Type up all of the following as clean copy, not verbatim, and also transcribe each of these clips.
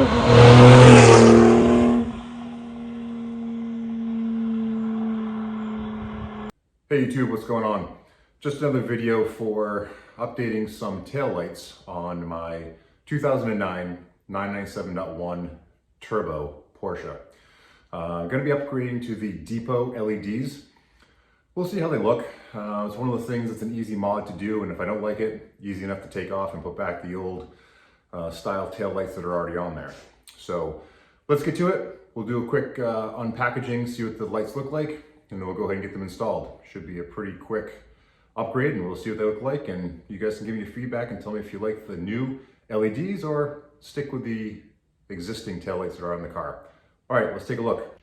Hey YouTube, what's going on? Just another video for updating some taillights on my 2009 997.1 Turbo Porsche. I'm going to be upgrading to the Depo LEDs. We'll see how they look. It's one of the things that's an easy mod to do, and if I don't like it, easy enough to take off and put back the old style taillights that are already on there. So let's get to it. We'll do a quick unpackaging, see what the lights look like, and then we'll go ahead and get them installed. Should be a pretty quick upgrade, and we'll see what they look like, and you guys can give me your feedback and tell me if you like the new LEDs or stick with the existing taillights that are on the car. All right, let's take a look.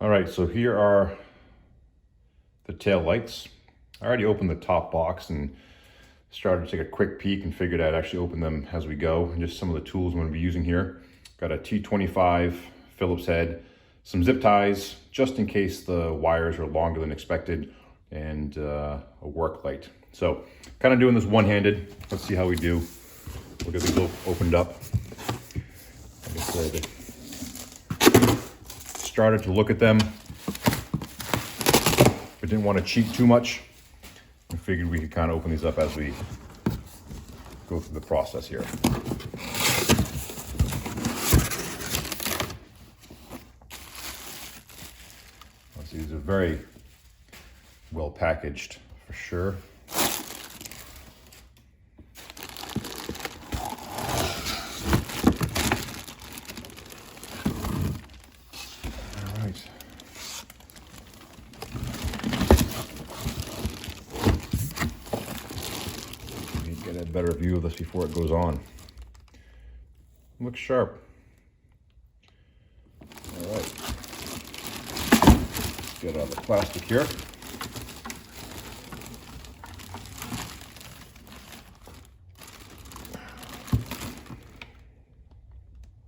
All right, so here are the taillights. I already opened the top box and started to take a quick peek and figured I'd actually open them as we go, and just some of the tools I'm going to be using here. Got a T25 Phillips head, some zip ties, just in case the wires are longer than expected, and a work light. So kind of doing this one-handed. Let's see how we do. We'll get these opened up. Like I said, started to look at them, but didn't want to cheat too much. I figured we could kind of open these up as we go through the process here. These are very well packaged for sure. All right. Let me get a better view of this before it goes on. Looks sharp. All right. Get out of the plastic here.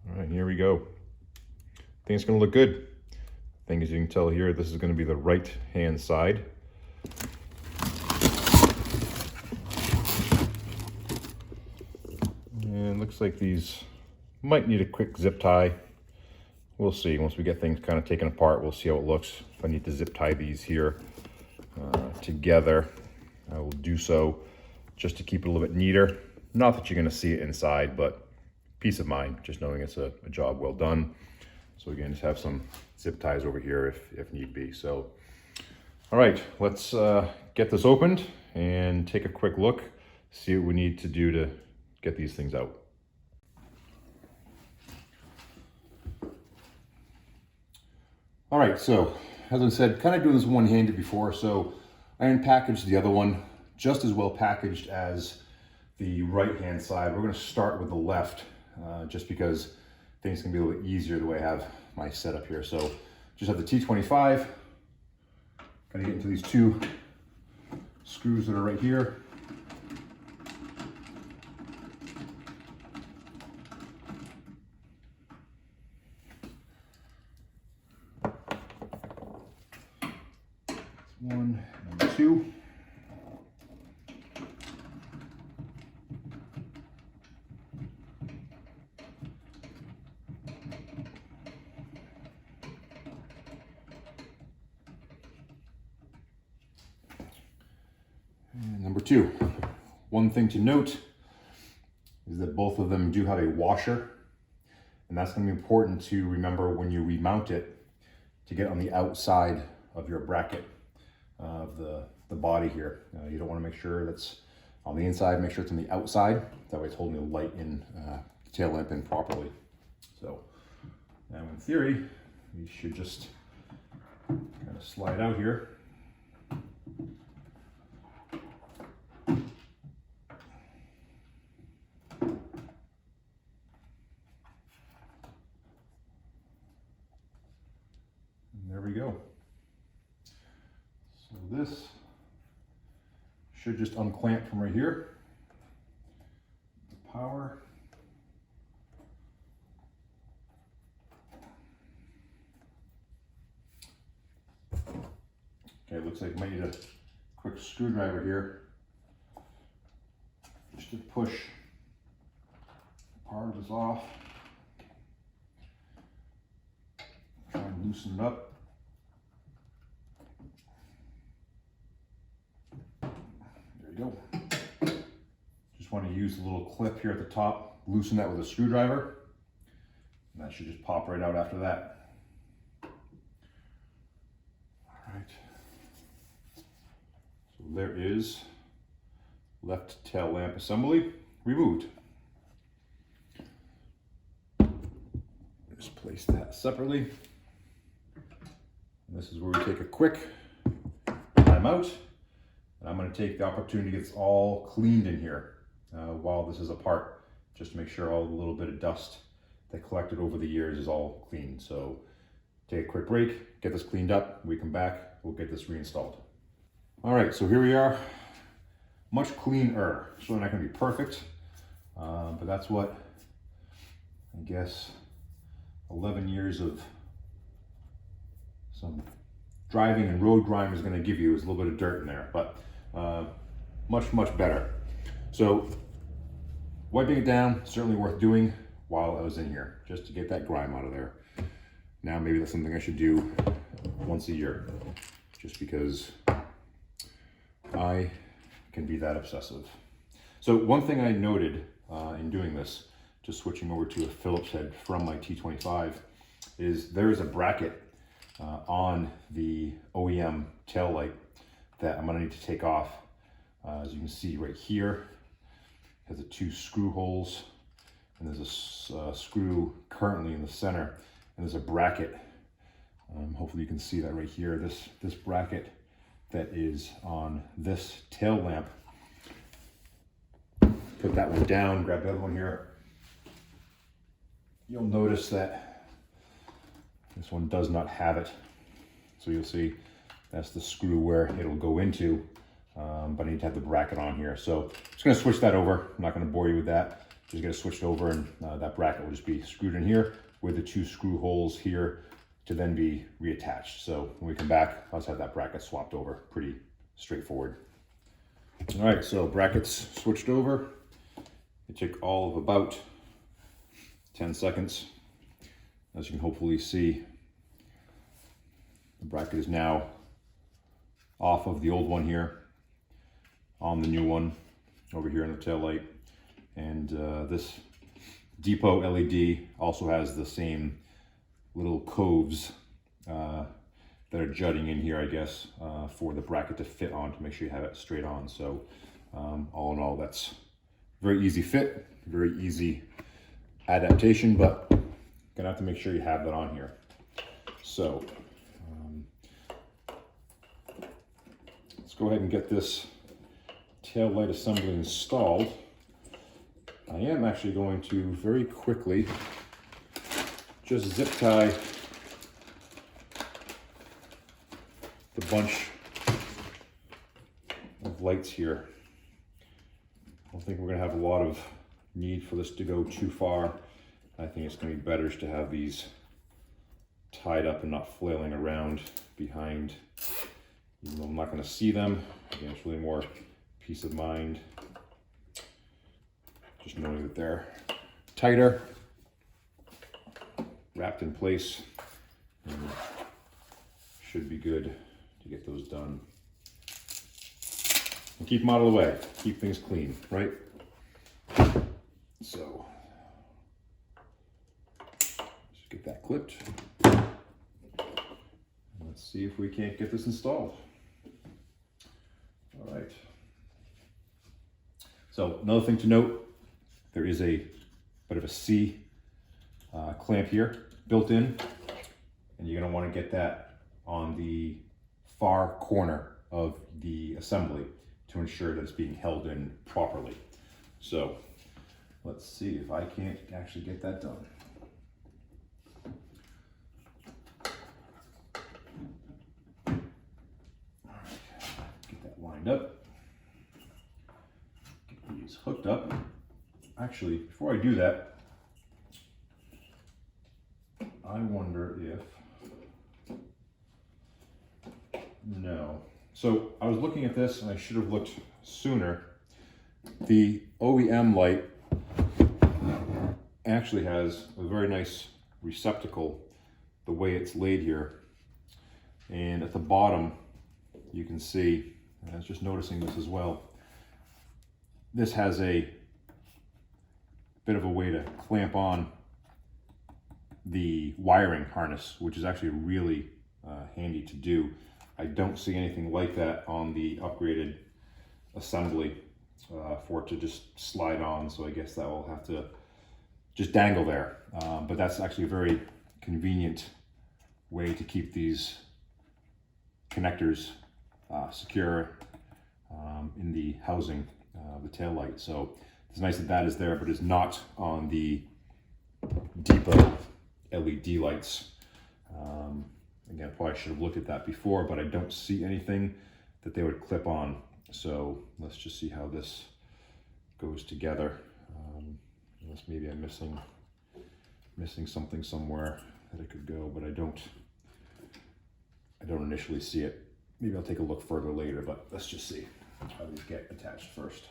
All right, here we go. I think it's going to look good. I think, as you can tell here, this is going to be the right hand side. And looks like these might need a quick zip tie. We'll see. Once we get things kind of taken apart, we'll see how it looks. If I need to zip tie these here together, I will do so, just to keep it a little bit neater. Not that you're going to see it inside, but peace of mind, just knowing it's a job well done. So again, just have some zip ties over here if need be. So, all right, let's get this opened and take a quick look, see what we need to do to get these things out. All right, so as I said, kind of doing this one-handed before, so I unpackaged the other one, just as well packaged as the right-hand side. We're going to start with the left, just because things can be a little bit easier the way I have my setup here. So just have the T25, got to get into these two screws that are right here. One and two. And number two. One thing to note is that both of them do have a washer, and that's going to be important to remember when you remount it, to get on the outside of your bracket of the body here. You don't want to make sure that's on the inside, make sure it's on the outside. That way it's holding the light in, tail lamp in properly. So now in theory, you should just kind of slide out here. And there we go. So this should just unclamp from right here. The power. Okay, looks like I might need a quick screwdriver here just to push part of this off. loosen it up. There you go. Just want to use a little clip here at the top, loosen that with a screwdriver, and that should just pop right out after that. All right. So there is left tail lamp assembly removed. Just place that separately. And this is where we take a quick time out. And I'm going to take the opportunity to get this all cleaned in here while this is apart, just to make sure all the little bit of dust that collected over the years is all clean. So take a quick break, get this cleaned up. When we come back, we'll get this reinstalled. All right, so here we are. Much cleaner. Still not going to be perfect, but that's what I guess 11 years of some driving and road grime is going to give you, is a little bit of dirt in there, but much better. So wiping it down, certainly worth doing while I was in here, just to get that grime out of there. Now maybe that's something I should do once a year, just because I can be that obsessive. So one thing I noted in doing this, just switching over to a Phillips head from my T25, is there is a bracket on the OEM tail light that I'm gonna need to take off. As you can see right here, it has the 2 screw holes, and there's a screw currently in the center, and there's a bracket. Hopefully you can see that right here. This bracket that is on this tail lamp. Put that one down, grab the other one here. You'll notice that this one does not have it. So you'll see that's the screw where it'll go into, but I need to have the bracket on here. So I'm just gonna switch that over. I'm not gonna bore you with that. Just get it switched over, and that bracket will just be screwed in here with the 2 screw holes here to then be reattached. So when we come back, I'll just have that bracket swapped over. Pretty straightforward. All right, so brackets switched over. It took all of about 10 seconds. As you can hopefully see, the bracket is now off of the old one here, on the new one over here in the tail light. And this Depo LED also has the same little coves that are jutting in here, I guess, for the bracket to fit on, to make sure you have it straight on. So all in all, that's very easy fit, very easy adaptation, but gonna have to make sure you have that on here. So let's go ahead and get this tail light assembly installed. I am actually going to very quickly just zip tie the bunch of lights here. I don't think we're gonna have a lot of need for this to go too far. I think it's gonna be better to have these tied up and not flailing around behind. Even though I'm not gonna see them, again, it's really more peace of mind. Just knowing that they're tighter, wrapped in place, and should be good to get those done. And keep them out of the way, keep things clean, right? So, just get that clipped. Let's see if we can't get this installed. All right. So another thing to note, there is a bit of a C clamp here built in, and you're going to want to get that on the far corner of the assembly to ensure that it's being held in properly. So let's see if I can't actually get that done. All right, get that lined up, get these hooked up. Actually, before I do that, I wonder if, no. So I was looking at this and I should have looked sooner. The OEM light actually has a very nice receptacle the way it's laid here. And at the bottom, you can see, and I was just noticing this as well, this has a bit of a way to clamp on the wiring harness, which is actually really handy to do. I don't see anything like that on the upgraded assembly for it to just slide on, so I guess that will have to just dangle there. But that's actually a very convenient way to keep these connectors secure in the housing of the tail light. So it's nice that that is there, but it's not on the Depo LED lights. Again, I probably should have looked at that before, but I don't see anything that they would clip on. So let's just see how this goes together. Unless maybe I'm missing something somewhere that it could go, but I don't initially see it. Maybe I'll take a look further later, but let's just see how these get attached first.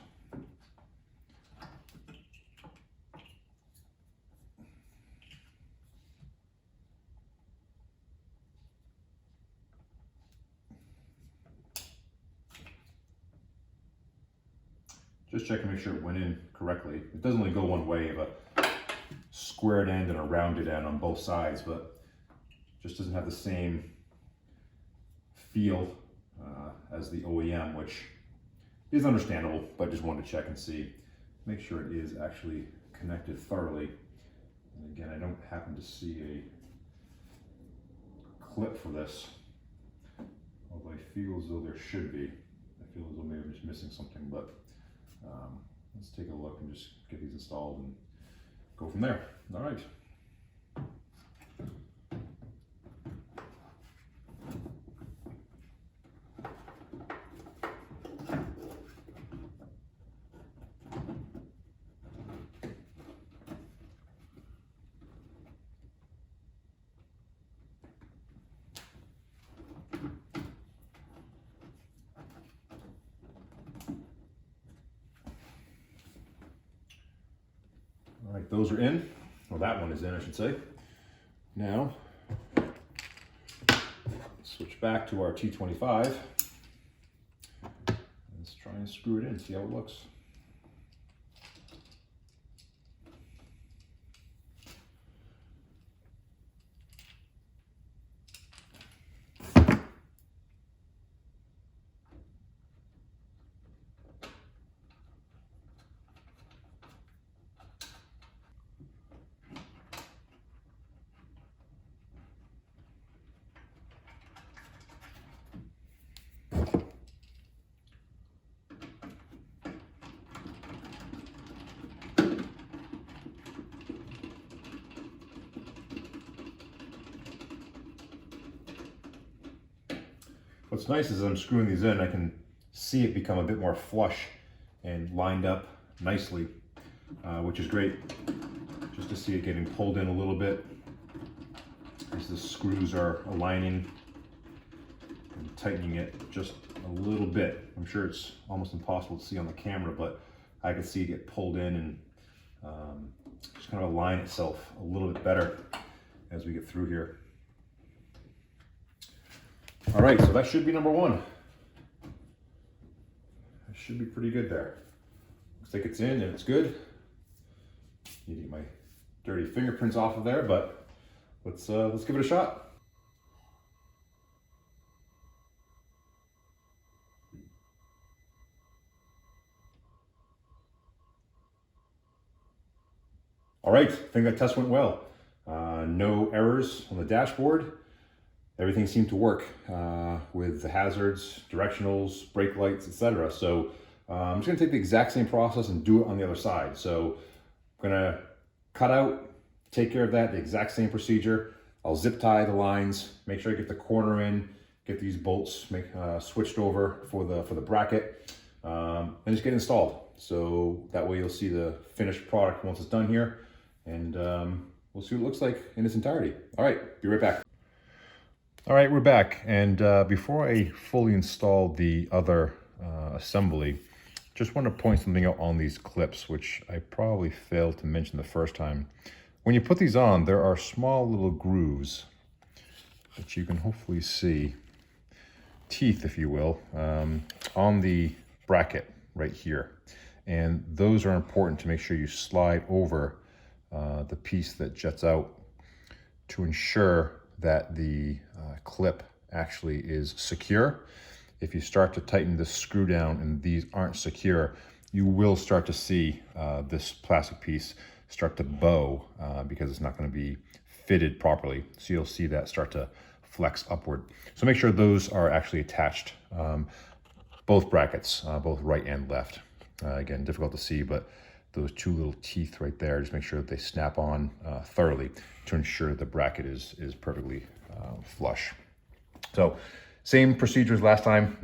Just check to make sure it went in correctly. It doesn't only go one way, but squared end and a rounded end on both sides, but just doesn't have the same feel as the OEM, which is understandable, but just wanted to check and see, make sure it is actually connected thoroughly. And again, I don't happen to see a clip for this, although I feel as though there should be. I feel as though maybe I'm just missing something, but let's take a look and just get these installed and go from there. All right. All right, those are in. Well, that one is in, I should say. Now, switch back to our T25. Let's try and screw it in, see how it looks. What's nice is as I'm screwing these in, I can see it become a bit more flush and lined up nicely, which is great. Just to see it getting pulled in a little bit as the screws are aligning and tightening it just a little bit. I'm sure it's almost impossible to see on the camera, but I can see it get pulled in and just kind of align itself a little bit better as we get through here. All right, so that should be number one. It should be pretty good there. Looks like it's in and it's good. Need to get my dirty fingerprints off of there, but let's give it a shot. All right, I think that test went well. No errors on the dashboard. Everything seemed to work with the hazards, directionals, brake lights, etc. So I'm just gonna take the exact same process and do it on the other side. So I'm gonna cut out, take care of that, the exact same procedure. I'll zip tie the lines, make sure I get the corner in, get these bolts switched over for the bracket, and just get installed. So that way you'll see the finished product once it's done here, and we'll see what it looks like in its entirety. All right, be right back. All right, we're back, and before I fully install the other assembly, just want to point something out on these clips, which I probably failed to mention the first time. When you put these on, there are small little grooves that you can hopefully see, teeth, if you will, on the bracket right here. And those are important to make sure you slide over the piece that juts out to ensure that the clip actually is secure. If you start to tighten this screw down and these aren't secure, you will start to see this plastic piece start to bow because it's not going to be fitted properly. So you'll see that start to flex upward. So make sure those are actually attached, both brackets, both right and left. Again, difficult to see, but those two little teeth right there, just make sure that they snap on thoroughly to ensure the bracket is perfectly flush. So same procedures last time.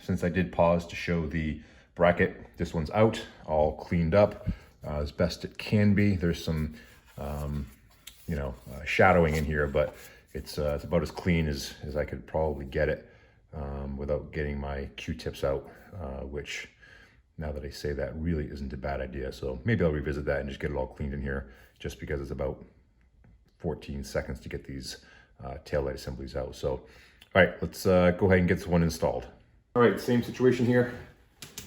Since I did pause to show the bracket, this one's out, all cleaned up as best it can be. There's some shadowing in here, but it's about as clean as I could probably get it without getting my Q-tips out, which now that I say that really isn't a bad idea. So maybe I'll revisit that and just get it all cleaned in here, just because it's about 14 seconds to get these taillight assemblies out. So, all right, let's go ahead and get this one installed. All right, same situation here.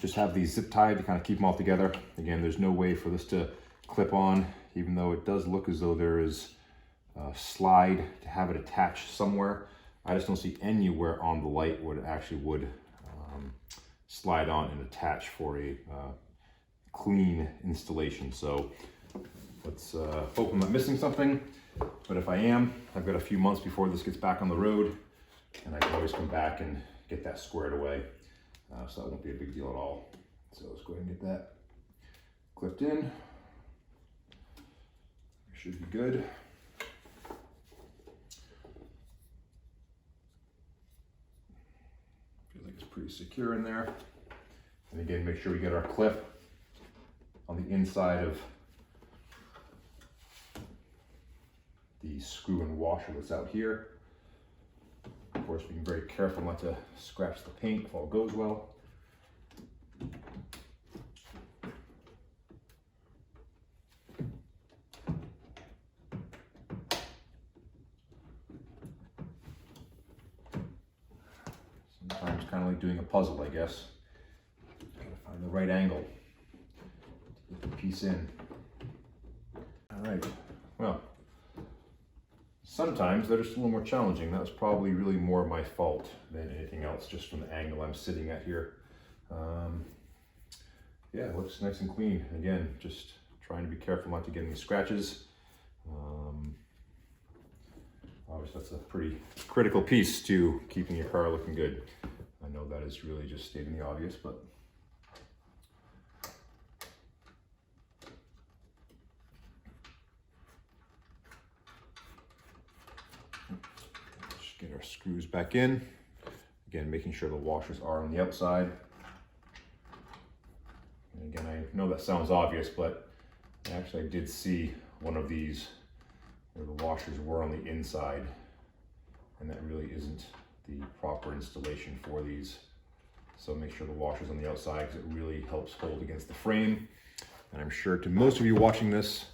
Just have these zip tied to kind of keep them all together. Again, there's no way for this to clip on, even though it does look as though there is a slide to have it attached somewhere. I just don't see anywhere on the light where it actually would slide on and attach for a clean installation. So let's hope I'm not missing something. But if I am, I've got a few months before this gets back on the road, and I can always come back and get that squared away. So that won't be a big deal at all. So let's go ahead and get that clipped in. Should be good. Feels like it's pretty secure in there. And again, make sure we get our clip on the inside of the screw and washer that's out here. Of course, being very careful not to scratch the paint if all goes well. Sometimes kind of like doing a puzzle, I guess. Gotta find the right angle to get the piece in. All right, well, sometimes they're just a little more challenging. That was probably really more my fault than anything else, just from the angle I'm sitting at here. Yeah, it looks nice and clean. Again, just trying to be careful not to get any scratches. Obviously, that's a pretty critical piece to keeping your car looking good. I know that is really just stating the obvious, but just get our screws back in. Again, making sure the washers are on the outside. And again, I know that sounds obvious, but actually I did see one of these where the washers were on the inside, and that really isn't the proper installation for these. So make sure the washer's on the outside, because it really helps hold against the frame. And I'm sure to most of you watching this,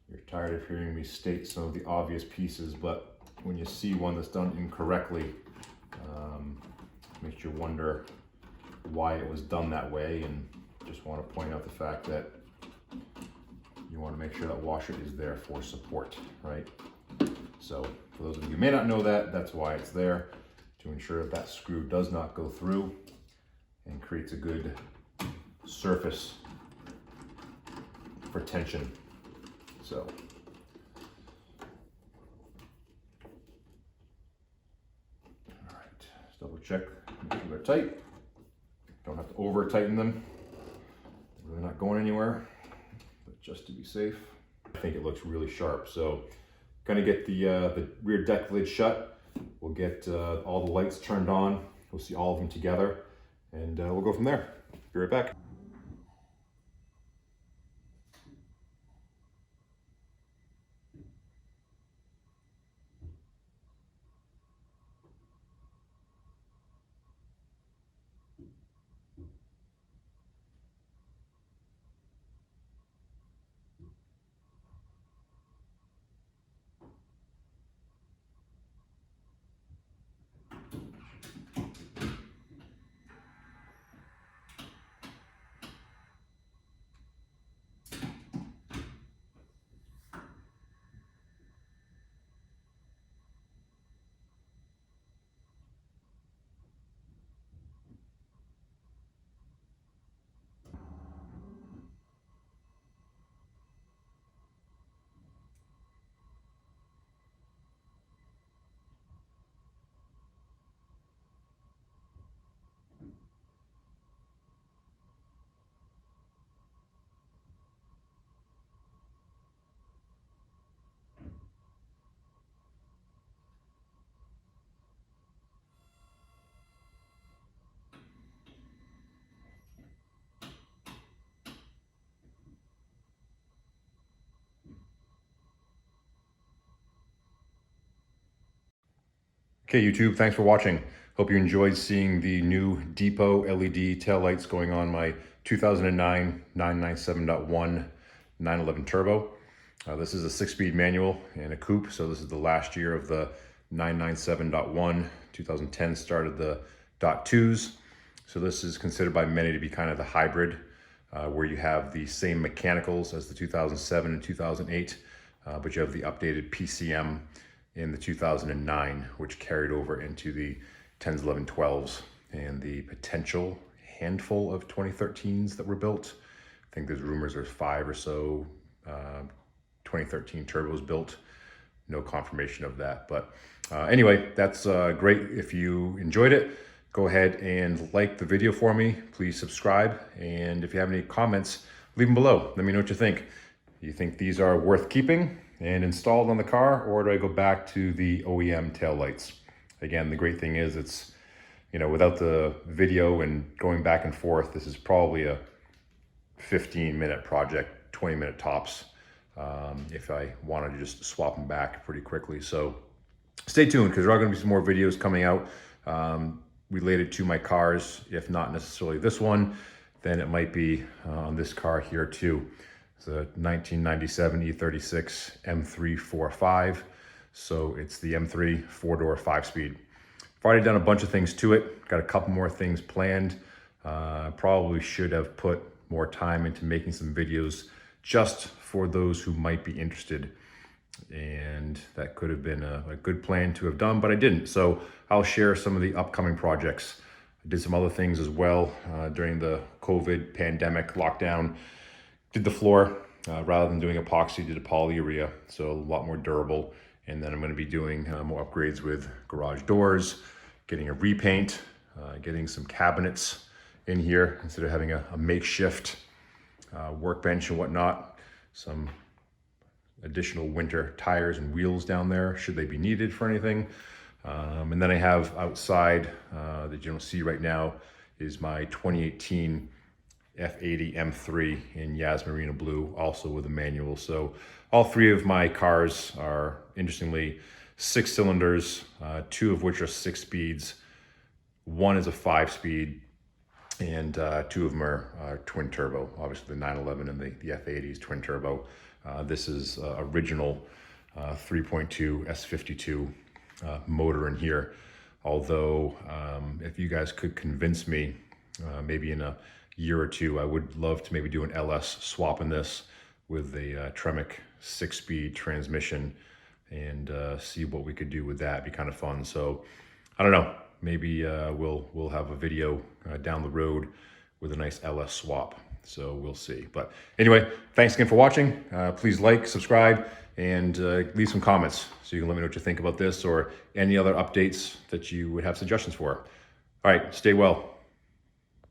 you're tired of hearing me state some of the obvious pieces, but when you see one that's done incorrectly, makes you wonder why it was done that way. And just want to point out the fact that you want to make sure that washer is there for support, right? So for those of you who may not know that, that's why it's there, to ensure that that screw does not go through and creates a good surface for tension. So all right, just double check, make sure they're tight. Don't have to over tighten them. They're really not going anywhere, but just to be safe. I think it looks really sharp. So gonna get the rear deck lid shut. We'll get all the lights turned on. We'll see all of them together, and we'll go from there. Be right back. Okay, YouTube, thanks for watching. Hope you enjoyed seeing the new Depo LED taillights going on my 2009 997.1 911 Turbo. This is a 6-speed manual and a coupe, so this is the last year of the 997.1. 2010 started the .2s. So this is considered by many to be kind of the hybrid, where you have the same mechanicals as the 2007 and 2008, but you have the updated PCM in the 2009, which carried over into the 10s, 11, 12s, and the potential handful of 2013s that were built. I think there's rumors there's 5 or so 2013 turbos built. No confirmation of that, but anyway, that's great. If you enjoyed it, go ahead and like the video for me. Please subscribe, and if you have any comments, leave them below. Let me know what you think. Do you think these are worth keeping and installed on the car, or do I go back to the OEM taillights? Again, the great thing is it's, without the video and going back and forth, this is probably a 15-minute project, 20-minute tops, if I wanted to just swap them back pretty quickly. So stay tuned, because there are going to be some more videos coming out related to my cars. If not necessarily this one, then it might be on this car here too. It's a 1997 E36 M345. So it's the M3 4-door 5-speed. I've already done a bunch of things to it. Got a couple more things planned. Probably should have put more time into making some videos just for those who might be interested. And that could have been a good plan to have done, but I didn't. So I'll share some of the upcoming projects. I did some other things as well during the COVID pandemic lockdown. Did the floor, rather than doing epoxy, did a polyurea, so a lot more durable. And then I'm going to be doing more upgrades with garage doors, getting a repaint, getting some cabinets in here instead of having a makeshift workbench and whatnot. Some additional winter tires and wheels down there should they be needed for anything. And then I have outside that you don't see right now is my 2018 F80 M3 in Yasmarina blue, also with a manual. So all 3 of my cars are, interestingly, 6 cylinders, 2 of which are 6 speeds. 1 is a 5-speed, and 2 of them are twin turbo. Obviously the 911 and the F80 is twin turbo. This is original 3.2 S52 motor in here. Although if you guys could convince me, maybe in a year or 2, I would love to maybe do an LS swap in this with a Tremec 6-speed transmission and see what we could do with that. It'd be kind of fun. So I don't know, maybe we'll have a video down the road with a nice LS swap. So we'll see. But anyway, thanks again for watching. Please like, subscribe, and leave some comments so you can let me know what you think about this or any other updates that you would have suggestions for. All right, stay well.